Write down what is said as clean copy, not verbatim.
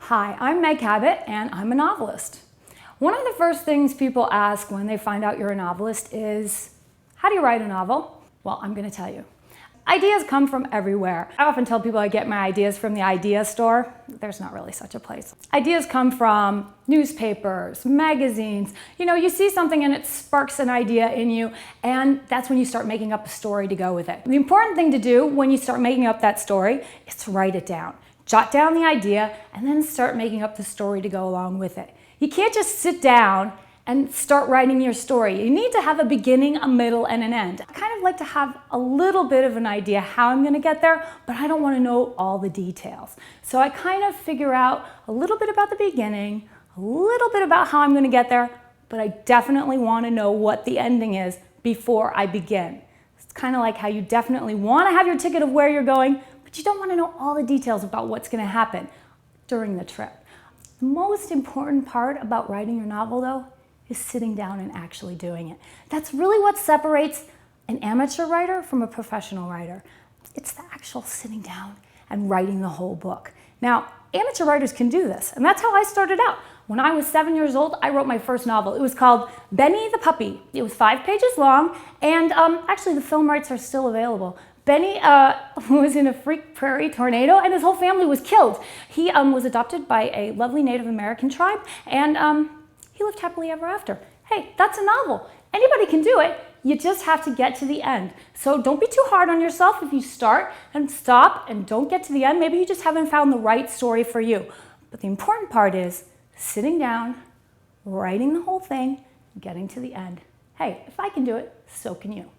Hi, I'm Meg Cabot and I'm a novelist. One of the first things people ask when they find out you're a novelist is, how do you write a novel? Well, I'm going to tell you. Ideas come from everywhere. I often tell people I get my ideas from the idea store. There's not really such a place. Ideas come from newspapers, magazines. You see something and it sparks an idea in you, and that's when you start making up a story to go with it. The important thing to do when you start making up that story is to write it down. Jot down the idea and then start making up the story to go along with it. You can't just sit down and start writing your story. You need to have a beginning, a middle, and an end. I kind of like to have a little bit of an idea how I'm going to get there, but I don't want to know all the details. So I kind of figure out a little bit about the beginning, a little bit about how I'm going to get there, but I definitely want to know what the ending is before I begin. It's kind of like how you definitely want to have your ticket of where you're going, but you don't want to know all the details about what's going to happen during the trip. The most important part about writing your novel, though, is sitting down and actually doing it. That's really what separates an amateur writer from a professional writer. It's the actual sitting down and writing the whole book. Now, amateur writers can do this, and that's how I started out. When I was 7 years old, I wrote my first novel. It was called Benny the Puppy. It was 5 pages long, and actually the film rights are still available. Benny was in a freak prairie tornado, and his whole family was killed. He was adopted by a lovely Native American tribe, and he lived happily ever after. Hey, that's a novel. Anybody can do it. You just have to get to the end. So don't be too hard on yourself if you start and stop and don't get to the end. Maybe you just haven't found the right story for you. But the important part is sitting down, writing the whole thing, getting to the end. Hey, if I can do it, so can you.